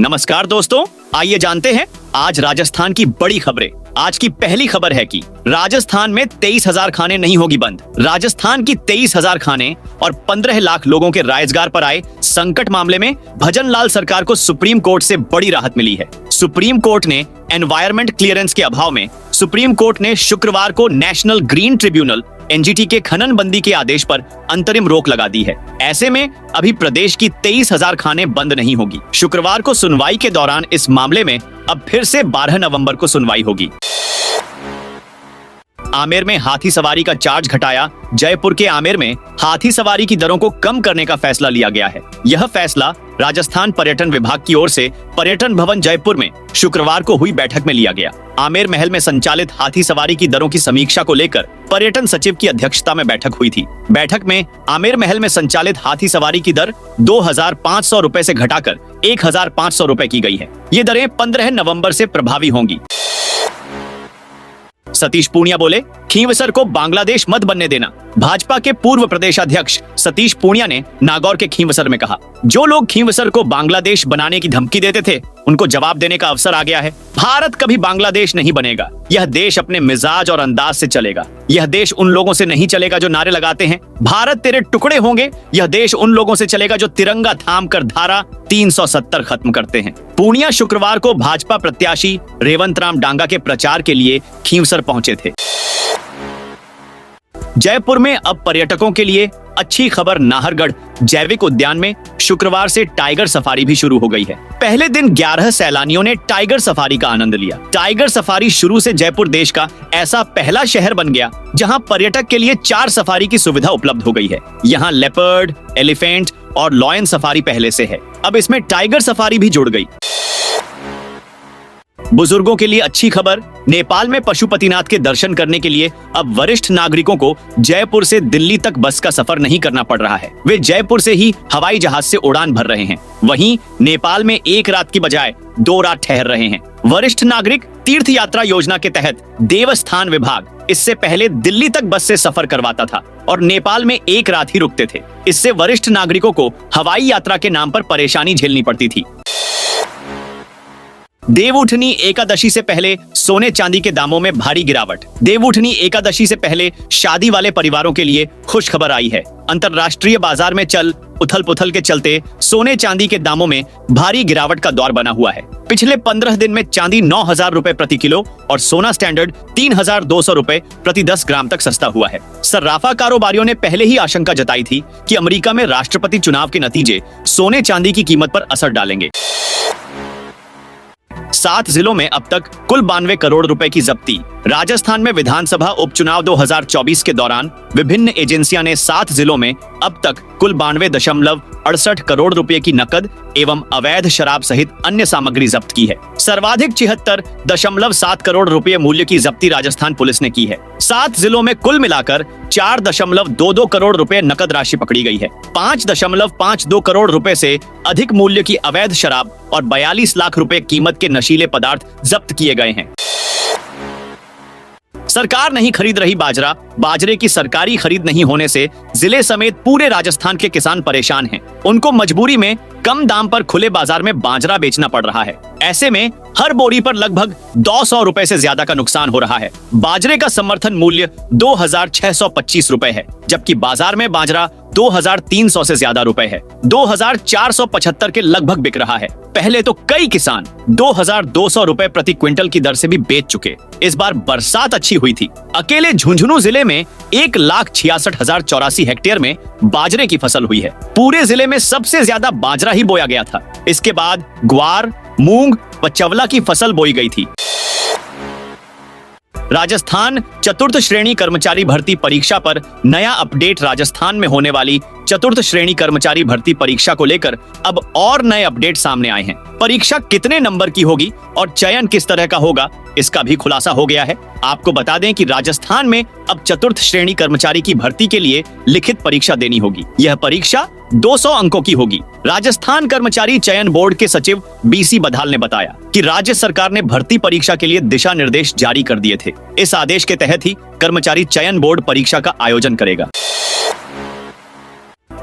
नमस्कार दोस्तों, आइए जानते हैं आज राजस्थान की बड़ी खबरें। आज की पहली खबर है कि राजस्थान में 23,000 खाने नहीं होगी बंद। राजस्थान की 23,000 खाने और 15 लाख लोगों के रोजगार पर आए संकट मामले में भजन लाल सरकार को सुप्रीम कोर्ट से बड़ी राहत मिली है। सुप्रीम कोर्ट ने एनवायरमेंट क्लियरेंस के अभाव में सुप्रीम कोर्ट ने शुक्रवार को नेशनल ग्रीन ट्रिब्यूनल एनजीटी के खनन बंदी के आदेश पर अंतरिम रोक लगा दी है। ऐसे में अभी प्रदेश की 23,000 खाने बंद नहीं होगी। शुक्रवार को सुनवाई के दौरान इस मामले में अब फिर से 12 नवंबर को सुनवाई होगी। आमेर में हाथी सवारी का चार्ज घटाया। जयपुर के आमेर में हाथी सवारी की दरों को कम करने का फैसला लिया गया है। यह फैसला राजस्थान पर्यटन विभाग की ओर से पर्यटन भवन जयपुर में शुक्रवार को हुई बैठक में लिया गया। आमेर महल में संचालित हाथी सवारी की दरों की समीक्षा को लेकर पर्यटन सचिव की अध्यक्षता में बैठक हुई थी। बैठक में आमेर महल में संचालित हाथी सवारी की दर 2,500 रुपए से घटाकर 1,500 रुपए की गई है। ये दरें 15 नवंबर से प्रभावी होंगी। सतीश पूनिया बोले, खींवसर को बांग्लादेश मत बनने देना। भाजपा के पूर्व प्रदेशाध्यक्ष सतीश पूनिया ने नागौर के खींवसर में कहा, जो लोग खींवसर को बांग्लादेश बनाने की धमकी देते थे उनको जवाब देने का अवसर आ गया है। भारत कभी बांग्लादेश नहीं बनेगा। यह देश अपने मिजाज और अंदाज से चलेगा। यह देश उन लोगों से नहीं चलेगा जो नारे लगाते हैं भारत तेरे टुकड़े होंगे। यह देश उन लोगों से चलेगा जो तिरंगा थाम कर धारा 370 खत्म करते हैं। पूनिया शुक्रवार को भाजपा प्रत्याशी रेवंत राम डांगा के प्रचार के लिए खींवसर पहुंचे थे। जयपुर में अब पर्यटकों के लिए अच्छी खबर। नाहरगढ़ जैविक उद्यान में शुक्रवार से टाइगर सफारी भी शुरू हो गई है। पहले दिन 11 सैलानियों ने टाइगर सफारी का आनंद लिया। टाइगर सफारी शुरू से जयपुर देश का ऐसा पहला शहर बन गया जहां पर्यटक के लिए 4 सफारी की सुविधा उपलब्ध हो गई है। यहां लेपर्ड, एलिफेंट और लॉयन सफारी पहले से है। अब इसमें टाइगर सफारी भी जुड़ गई। बुजुर्गों के लिए अच्छी खबर। नेपाल में पशुपतिनाथ के दर्शन करने के लिए अब वरिष्ठ नागरिकों को जयपुर से दिल्ली तक बस का सफर नहीं करना पड़ रहा है। वे जयपुर से ही हवाई जहाज से उड़ान भर रहे हैं। वहीं नेपाल में 1 रात की बजाय 2 रात ठहर रहे हैं। वरिष्ठ नागरिक तीर्थ यात्रा योजना के तहत देवस्थान विभाग इससे पहले दिल्ली तक बस से सफर करवाता था और नेपाल में 1 रात ही रुकते थे। इससे वरिष्ठ नागरिकों को हवाई यात्रा के नाम पर परेशानी झेलनी पड़ती थी। देवउठनी एकादशी से पहले सोने चांदी के दामों में भारी गिरावट। देवउठनी एकादशी से पहले शादी वाले परिवारों के लिए खुश खबर आई है। अंतरराष्ट्रीय बाजार में चल उथल पुथल के चलते सोने चांदी के दामों में भारी गिरावट का दौर बना हुआ है। पिछले 15 दिन में चांदी 9,000 रुपए प्रति किलो और सोना स्टैंडर्ड 3,200 रुपए प्रति 10 ग्राम तक सस्ता हुआ है। सर्राफा कारोबारियों ने पहले ही आशंका जताई थी कि अमेरिका में राष्ट्रपति चुनाव के नतीजे सोने चांदी की कीमत पर असर डालेंगे। 7 जिलों में अब तक कुल 92 करोड़ रुपए की जब्ती। राजस्थान में विधानसभा उपचुनाव 2024 के दौरान विभिन्न एजेंसियां ने 7 जिलों में अब तक कुल 92.68 करोड़ रुपए की नकद एवं अवैध शराब सहित अन्य सामग्री जब्त की है। सर्वाधिक 76.7 करोड़ रुपए मूल्य की जब्ती राजस्थान पुलिस ने की है। 7 जिलों में कुल मिलाकर 4.22 करोड़ रुपए नकद राशि पकड़ी गई है। 5.52 करोड़ रुपए से अधिक मूल्य की अवैध शराब और 42 लाख रुपए कीमत के नशीले पदार्थ जब्त किए गए हैं। सरकार नहीं खरीद रही बाजरा। बाजरे की सरकारी खरीद नहीं होने से जिले समेत पूरे राजस्थान के किसान परेशान हैं। उनको मजबूरी में कम दाम पर खुले बाजार में बाजरा बेचना पड़ रहा है। ऐसे में हर बोरी पर लगभग 200 रुपए से ज्यादा का नुकसान हो रहा है। बाजरे का समर्थन मूल्य 2,625 रुपए है, जबकि बाजार में बाजरा 2,300 से ज्यादा रुपए है। 2,475 के लगभग बिक रहा है। पहले तो कई किसान 2,200 रुपए प्रति क्विंटल की दर से भी बेच चुके। इस बार बरसात अच्छी हुई थी। अकेले झुंझुनू जिले में 1,66,084 हेक्टेयर में बाजरे की फसल हुई है। पूरे जिले में सबसे ज्यादा बाजरा ही बोया गया था। इसके बाद ग्वार, मूंग व चवला की फसल बोई गई थी। राजस्थान चतुर्थ श्रेणी कर्मचारी भर्ती परीक्षा पर नया अपडेट। राजस्थान में होने वाली चतुर्थ श्रेणी कर्मचारी भर्ती परीक्षा को लेकर अब और नए अपडेट सामने आए हैं। परीक्षा कितने नंबर की होगी और चयन किस तरह का होगा, इसका भी खुलासा हो गया है। आपको बता दें कि राजस्थान में अब चतुर्थ श्रेणी कर्मचारी की भर्ती के लिए लिखित परीक्षा देनी होगी। यह परीक्षा 200 अंकों की होगी। राजस्थान कर्मचारी चयन बोर्ड के सचिव बीसी बधाल ने बताया कि राज्य सरकार ने भर्ती परीक्षा के लिए दिशा निर्देश जारी कर दिए थे। इस आदेश के तहत ही कर्मचारी चयन बोर्ड परीक्षा का आयोजन करेगा।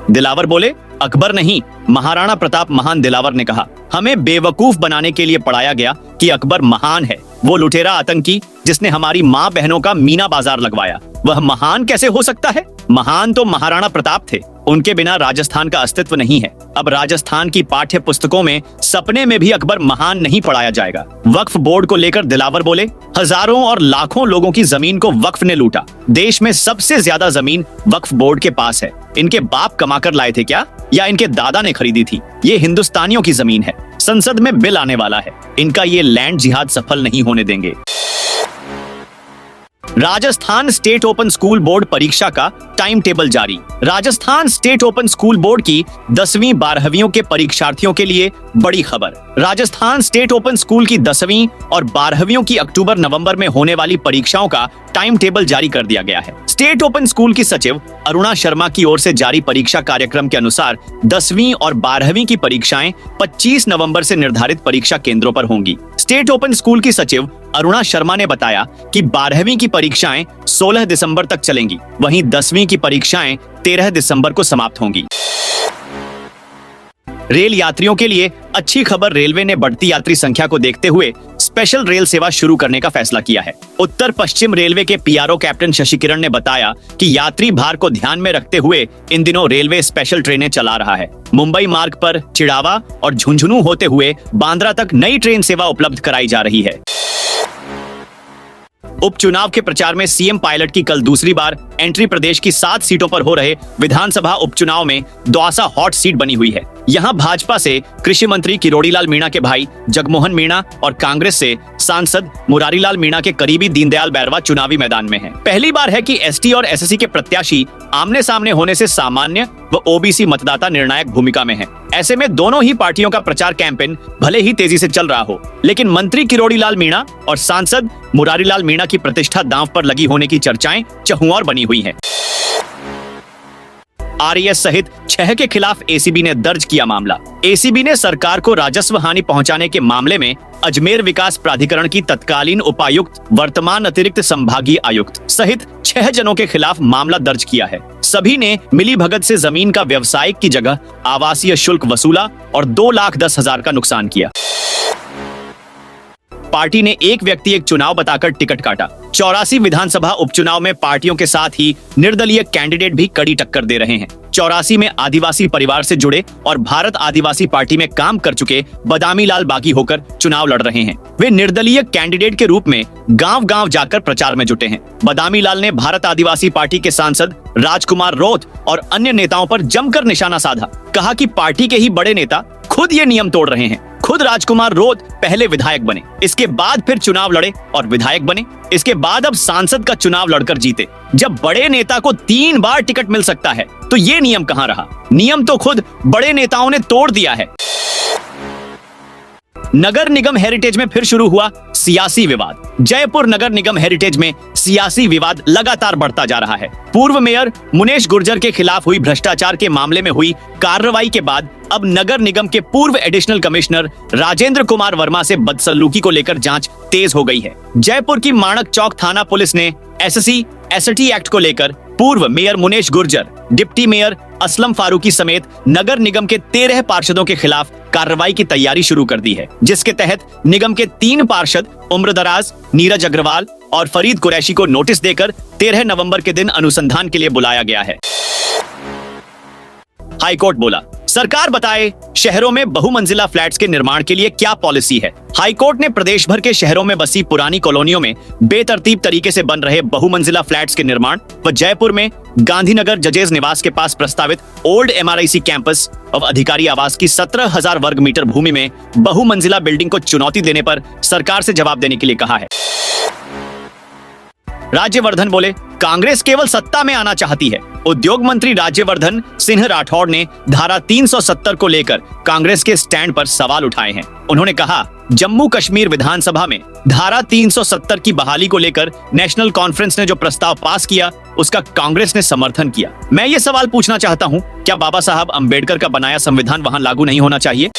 दिलावर बोले, अकबर नहीं, महाराणा प्रताप महान। दिलावर ने कहा, हमें बेवकूफ बनाने के लिए पढ़ाया गया कि अकबर महान है। वो लुटेरा आतंकी जिसने हमारी माँ बहनों का मीना बाजार लगवाया, वह महान कैसे हो सकता है? महान तो महाराणा प्रताप थे, उनके बिना राजस्थान का अस्तित्व नहीं है। अब राजस्थान की पाठ्य पुस्तकों में सपने में भी अकबर महान नहीं पढ़ाया जाएगा। वक्फ बोर्ड को लेकर दिलावर बोले, हजारों और लाखों लोगों की जमीन को वक्फ ने लूटा। देश में सबसे ज्यादा जमीन वक्फ बोर्ड के पास है। इनके बाप कमाकर लाए थे क्या, या इनके दादा ने खरीदी थी? ये हिंदुस्तानियों की जमीन है। संसद में बिल आने वाला है, इनका ये लैंड जिहाद सफल नहीं होने देंगे। Rajasthan state open school board परीक्षा का टाइम टेबल जारी। Rajasthan state open school board की 10वीं 12वीं के परीक्षार्थियों के लिए बड़ी खबर। राजस्थान स्टेट ओपन स्कूल की 10वीं और 12वीं की अक्टूबर नवंबर में होने वाली परीक्षाओं का टाइम टेबल जारी कर दिया गया है। स्टेट ओपन स्कूल की सचिव अरुणा शर्मा की ओर से जारी परीक्षा कार्यक्रम के अनुसार 10वीं और 12वीं की परीक्षाएं 25 नवंबर से निर्धारित परीक्षा केंद्रों पर होंगी। स्टेट ओपन स्कूल की सचिव अरुणा शर्मा ने बताया कि 12वीं की परीक्षाएं 16 दिसंबर तक चलेंगी, वहीं 10वीं की परीक्षाएं 13 दिसंबर को समाप्त होंगी। रेल यात्रियों के लिए अच्छी खबर, रेलवे ने बढ़ती यात्री संख्या को देखते हुए स्पेशल रेल सेवा शुरू करने का फैसला किया है। उत्तर पश्चिम रेलवे के पीआरओ कैप्टन शशि किरण ने बताया कि यात्री भार को ध्यान में रखते हुए इन दिनों रेलवे स्पेशल ट्रेनें चला रहा है। मुंबई मार्ग पर चिड़ावा और झुंझुनू होते हुए बांद्रा तक नई ट्रेन सेवा उपलब्ध कराई जा रही है। उपचुनाव के प्रचार में सीएम पायलट की कल दूसरी बार एंट्री। प्रदेश की 7 सीटों पर हो रहे विधानसभा उपचुनाव में दौसा हॉट सीट बनी हुई है। यहां भाजपा से कृषि मंत्री किरोड़ीलाल मीणा के भाई जगमोहन मीणा और कांग्रेस से सांसद मुरारीलाल मीणा के करीबी दीनदयाल बैरवा चुनावी मैदान में हैं। पहली बार है कि एसटी और एसएससी के प्रत्याशी आमने सामने होने से सामान्य व ओबीसी मतदाता निर्णायक भूमिका में हैं। ऐसे में दोनों ही पार्टियों का प्रचार कैंपेन भले ही तेजी से चल रहा हो, लेकिन मंत्री किरोड़ीलाल मीणा और सांसद मुरारीलाल मीणा की प्रतिष्ठा दांव पर लगी होने की चर्चाएं चहुंओर बनी हुई हैं। आरएएस सहित 6 के खिलाफ एसीबी ने दर्ज किया मामला। एसीबी ने सरकार को राजस्व हानि पहुंचाने के मामले में अजमेर विकास प्राधिकरण की तत्कालीन उपायुक्त, वर्तमान अतिरिक्त संभागीय आयुक्त सहित 6 जनों के खिलाफ मामला दर्ज किया है। सभी ने मिलीभगत से जमीन का व्यवसायिक की जगह आवासीय शुल्क वसूला और 2,10,000 का नुकसान किया। पार्टी ने एक व्यक्ति एक चुनाव बताकर टिकट काटा। 84 विधानसभा उपचुनाव में पार्टियों के साथ ही निर्दलीय कैंडिडेट भी कड़ी टक्कर दे रहे हैं। 84 में आदिवासी परिवार से जुड़े और भारत आदिवासी पार्टी में काम कर चुके बदामी लाल बागी होकर चुनाव लड़ रहे हैं। वे निर्दलीय कैंडिडेट के रूप में गांव-गांव जाकर प्रचार में जुटे हैं। बदामी लाल ने भारत आदिवासी पार्टी के सांसद राजकुमार रोत और अन्य नेताओं पर जमकर निशाना साधा। कहा कि पार्टी के ही बड़े नेता खुद ये नियम तोड़ रहे हैं। खुद राजकुमार रोत पहले विधायक बने, इसके बाद फिर चुनाव लड़े और विधायक बने, इसके बाद अब सांसद का चुनाव लड़कर जीते। जब बड़े नेता को 3 बार टिकट मिल सकता है तो ये नियम कहां रहा? नियम तो खुद बड़े नेताओं ने तोड़ दिया है। नगर निगम हेरिटेज में फिर शुरू हुआ सियासी विवाद। जयपुर नगर निगम हेरिटेज में सियासी विवाद लगातार बढ़ता जा रहा है। पूर्व मेयर मुनेश गुर्जर के खिलाफ हुई भ्रष्टाचार के मामले में हुई कार्रवाई के बाद अब नगर निगम के पूर्व एडिशनल कमिश्नर राजेंद्र कुमार वर्मा से बदसलूकी को लेकर जांच तेज हो गई है। जयपुर की माणक चौक थाना पुलिस ने एससी एसटी एक्ट को लेकर पूर्व mayor Munesh Gurjar, deputy mayor Aslam Farooqui समेत नगर निगम के 13 पार्षदों के खिलाफ कार्रवाई की तैयारी शुरू कर दी है, जिसके तहत निगम के 3 पार्षद उम्रदराज, नीरज अग्रवाल और फरीद कुरैशी को नोटिस देकर 13 नवंबर के दिन अनुसंधान के लिए बुलाया गया है। हाईकोर्ट बोला, सरकार बताए शहरों में बहुमंजिला फ्लैट्स के निर्माण के लिए क्या पॉलिसी है। हाईकोर्ट ने प्रदेश भर के शहरों में बसी पुरानी कॉलोनियों में बेतरतीब तरीके से बन रहे बहुमंजिला फ्लैट्स के निर्माण व जयपुर में गांधीनगर जजेज निवास के पास प्रस्तावित ओल्ड एमआरआईसी कैंपस और अधिकारी आवास की 17,000 वर्ग मीटर भूमि में बहुमंजिला बिल्डिंग को चुनौती देने पर सरकार से जवाब देने के लिए कहा है। राज्यवर्धन बोले, कांग्रेस केवल सत्ता में आना चाहती है। उद्योग मंत्री राज्यवर्धन सिंह राठौड़ ने धारा 370 को लेकर कांग्रेस के स्टैंड पर सवाल उठाए हैं। उन्होंने कहा, जम्मू कश्मीर विधानसभा में धारा 370 की बहाली को लेकर नेशनल कॉन्फ्रेंस ने जो प्रस्ताव पास किया उसका कांग्रेस ने समर्थन किया। मैं ये सवाल पूछना चाहता हूं, क्या बाबा साहब अंबेडकर का बनाया संविधान वहां लागू नहीं होना चाहिए?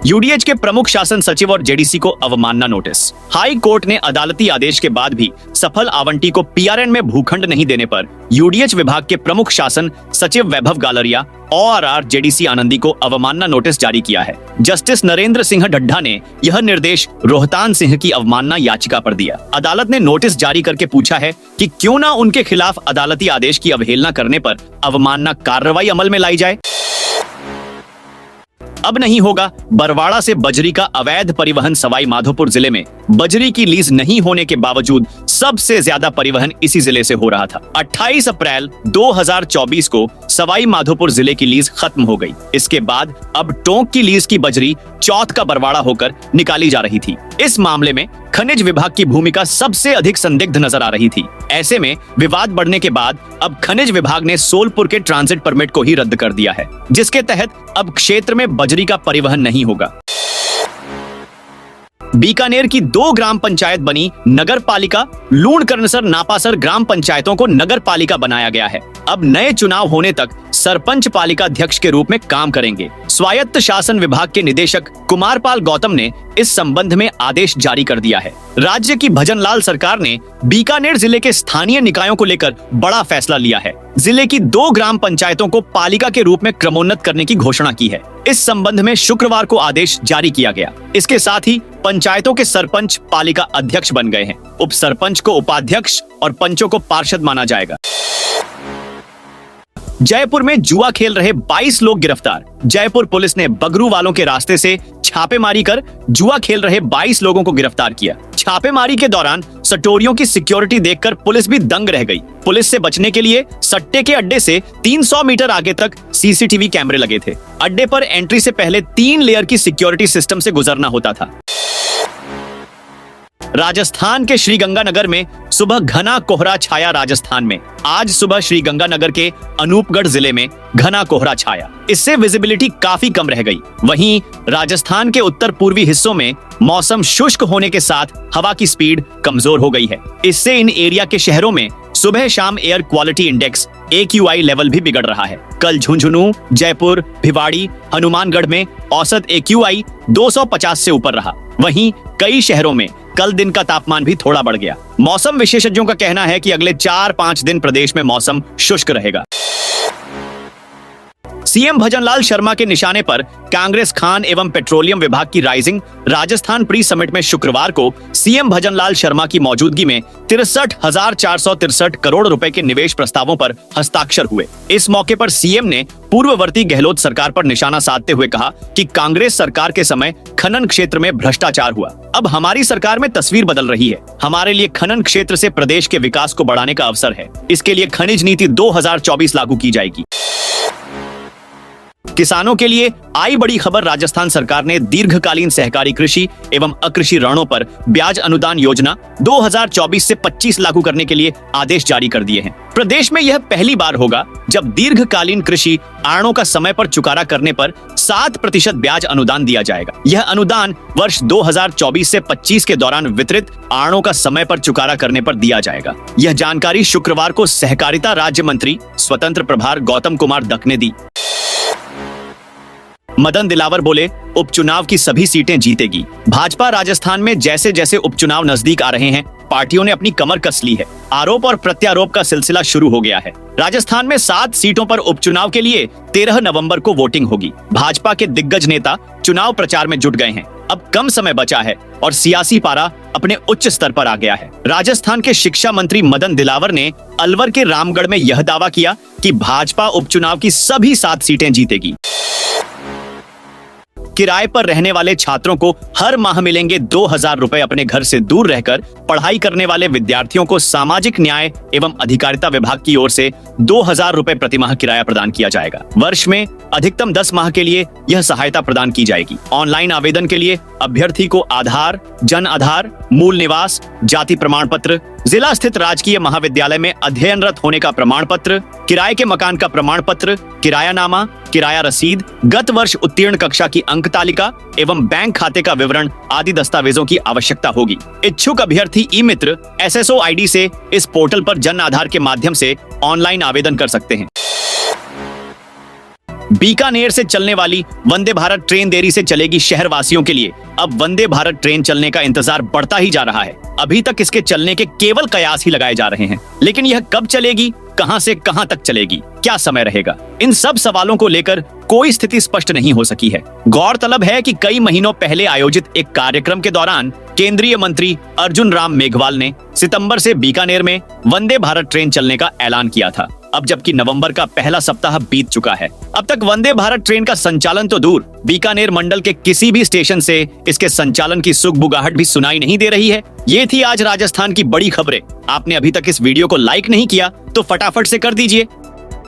यूडीएच के प्रमुख शासन सचिव और जेडीसी को अवमानना नोटिस। हाई कोर्ट ने अदालती आदेश के बाद भी सफल आवंटी को पीआरएन में भूखंड नहीं देने पर यूडीएच विभाग के प्रमुख शासन सचिव वैभव गालरिया और जेडीसी आनंदी को अवमानना नोटिस जारी किया है। जस्टिस नरेंद्र सिंह ढड्ढा ने यह निर्देश रोहतान सिंह की अवमानना याचिका पर दिया। अदालत ने नोटिस जारी करके पूछा है कि क्यों ना उनके खिलाफ अदालती आदेश की अवहेलना करने पर अवमानना कार्रवाई अमल में लाई जाए। अब नहीं होगा बरवाड़ा से बजरी का अवैध परिवहन। सवाई माधोपुर जिले में बजरी की लीज नहीं होने के बावजूद सबसे ज्यादा परिवहन इसी जिले से हो रहा था। 28 अप्रैल 2024 को सवाई माधोपुर जिले की लीज खत्म हो गई। इसके बाद अब टोंक की लीज की बजरी चौथ का बरवाड़ा होकर निकाली जा रही थी। इस मामले में खनिज विभाग की भूमिका सबसे अधिक संदिग्ध नजर आ रही थी। ऐसे में विवाद बढ़ने के बाद अब खनिज विभाग ने सोलपुर के ट्रांजिट परमिट को ही रद्द कर दिया है, जिसके तहत अब क्षेत्र में बजरी का परिवहन नहीं होगा। बीकानेर की 2 ग्राम पंचायत बनी नगर पालिका। लूणकरणसर नापासर ग्राम पंचायतों को नगर पालिका बनाया गया है। अब नए चुनाव होने तक सरपंच पालिका अध्यक्ष के रूप में काम करेंगे। स्वायत्त शासन विभाग के निदेशक कुमारपाल गौतम ने इस संबंध में आदेश जारी कर दिया है। राज्य की भजनलाल सरकार ने बीकानेर जिले के स्थानीय निकायों को लेकर बड़ा फैसला लिया है। जिले की 2 ग्राम पंचायतों को पालिका के रूप में क्रमोन्नत करने की घोषणा की है। इस संबंध में शुक्रवार को आदेश जारी किया गया। इसके साथ ही पंचायतों के सरपंच पालिका अध्यक्ष बन गए हैं। उप सरपंच को उपाध्यक्ष और पंचों को पार्षद माना जाएगा। जयपुर में जुआ खेल रहे 22 लोग गिरफ्तार। जयपुर पुलिस ने बगरू वालों के रास्ते से छापेमारी कर जुआ खेल रहे 22 लोगों को गिरफ्तार किया। छापेमारी के दौरान सटोरियों की सिक्योरिटी देखकर पुलिस भी दंग रह गई। पुलिस से बचने के लिए सट्टे के अड्डे से 300 मीटर आगे तक सीसीटीवी कैमरे लगे थे। अड्डे पर एंट्री से पहले 3 लेयर की सिक्योरिटी सिस्टम से गुजरना होता था। राजस्थान के श्रीगंगानगर में सुबह घना कोहरा छाया। राजस्थान में आज सुबह श्रीगंगानगर के अनूपगढ़ जिले में घना कोहरा छाया। इससे विजिबिलिटी काफी कम रह गई। वहीं राजस्थान के उत्तर पूर्वी हिस्सों में मौसम शुष्क होने के साथ हवा की स्पीड कमजोर हो गई है। इससे इन एरिया के शहरों में सुबह शाम air quality index AQI level भी बिगड़ रहा है। कल झुंझुनू, जयपुर, भिवाड़ी, हनुमानगढ़ में औसत AQI 250 से ऊपर रहा। वहीं कई शहरों में कल दिन का तापमान भी थोड़ा बढ़ गया। मौसम विशेषज्ञों का कहना है कि अगले 4-5 दिन प्रदेश में मौसम शुष्क रहेगा। सीएम भजनलाल शर्मा के निशाने पर कांग्रेस खान एवं पेट्रोलियम विभाग की राइजिंग राजस्थान प्री समिट में शुक्रवार को सीएम भजनलाल शर्मा की मौजूदगी में 63,463 करोड़ रुपए के निवेश प्रस्तावों पर हस्ताक्षर हुए। इस मौके पर सीएम ने पूर्ववर्ती गहलोत सरकार पर निशाना साधते हुए कहा कि कांग्रेस सरकार के समय खनन क्षेत्र में भ्रष्टाचार हुआ। अब हमारी सरकार में तस्वीर बदल रही है। हमारे लिए खनन क्षेत्र से प्रदेश के विकास को बढ़ाने का अवसर है। इसके लिए खनिज नीति 2024 लागू की जाएगी। किसानों के लिए आई बड़ी खबर। राजस्थान सरकार ने दीर्घकालीन सहकारी कृषि एवं अकृषि ऋणों पर ब्याज अनुदान योजना 2024 से 25 लागू करने के लिए आदेश जारी कर दिए हैं। प्रदेश में यह पहली बार होगा जब दीर्घकालीन कृषि ऋणों का समय पर चुकारा करने पर 7% ब्याज अनुदान दिया जाएगा। यह अनुदान वर्ष 2024 से 25 के दौरान वितरित ऋणों का समय पर चुकारा करने पर दिया जाएगा। यह जानकारी शुक्रवार को सहकारिता राज्य मंत्री स्वतंत्र प्रभार गौतम कुमार दत्त ने दी। मदन दिलावर बोले, उपचुनाव की सभी सीटें जीतेगी। भाजपा राजस्थान में जैसे जैसे उपचुनाव नजदीक आ रहे हैं, पार्टियों ने अपनी कमर कस ली है। आरोप और प्रत्यारोप का सिलसिला शुरू हो गया है। राजस्थान में 7 सीटों पर उपचुनाव के लिए 13 नवंबर को वोटिंग होगी। भाजपा के दिग्गज नेता चुनाव प्रचार में जुट गए हैं। अब कम समय बचा है और सियासी पारा अपने उच्च स्तर पर आ गया है। राजस्थान के शिक्षा मंत्री मदन दिलावर ने अलवर के रामगढ़ में यह दावा किया कि भाजपा उपचुनाव की सभी 7 सीटें जीतेगी। किराए पर रहने वाले छात्रों को हर माह मिलेंगे 2,000 रुपए। अपने घर से दूर रहकर पढ़ाई करने वाले विद्यार्थियों को सामाजिक न्याय एवं अधिकारिता विभाग की ओर से 2,000 रुपए प्रतिमाह किराया प्रदान किया जाएगा। वर्ष में अधिकतम 10 माह के लिए यह सहायता प्रदान की जाएगी। ऑनलाइन आवेदन के लिए अभ्यर्थी को आधार, जन आधार, मूल निवास, जाति प्रमाण पत्र, जिला स्थित राजकीय महाविद्यालय में अध्ययनरत होने का प्रमाण पत्र, किराए के मकान का प्रमाण पत्र, किरायानामा, किराया रसीद, गत वर्ष उत्तीर्ण कक्षा की अंक तालिका एवं बैंक खाते का विवरण आदि दस्तावेजों की आवश्यकता होगी। इच्छुक अभ्यर्थी ई मित्र SSO ID से इस पोर्टल पर जन आधार के माध्यम से ऑनलाइन आवेदन कर सकते हैं। बीकानेर से चलने वाली वंदे भारत ट्रेन देरी से चलेगी शहर वासियों के लिए अब वंदे भारत ट्रेन चलने का इंतजार बढ़ता ही जा रहा है। अभी तक इसके चलने के केवल कयास ही लगाए जा रहे हैं, लेकिन यह कब चलेगी, कहां से कहां तक चलेगी, क्या समय रहेगा, इन सब सवालों को लेकर कोई स्थिति स्पष्ट नहीं हो सकी है। गौरतलब है कि कई महीनों पहले आयोजित एक कार्यक्रम के दौरान केंद्रीय मंत्री अर्जुन राम मेघवाल ने सितंबर से बीकानेर में वंदे भारत ट्रेन चलने का ऐलान किया था। अब जबकि नवंबर का पहला सप्ताह बीत चुका है, अब तक वंदे भारत ट्रेन का संचालन तो दूर, बीकानेर मंडल के किसी भी स्टेशन से इसके संचालन की सुगबुगाहट भी सुनाई नहीं दे रही है। ये थी आज राजस्थान की बड़ी खबरें। आपने अभी तक इस वीडियो को लाइक नहीं किया तो फटाफट से कर दीजिए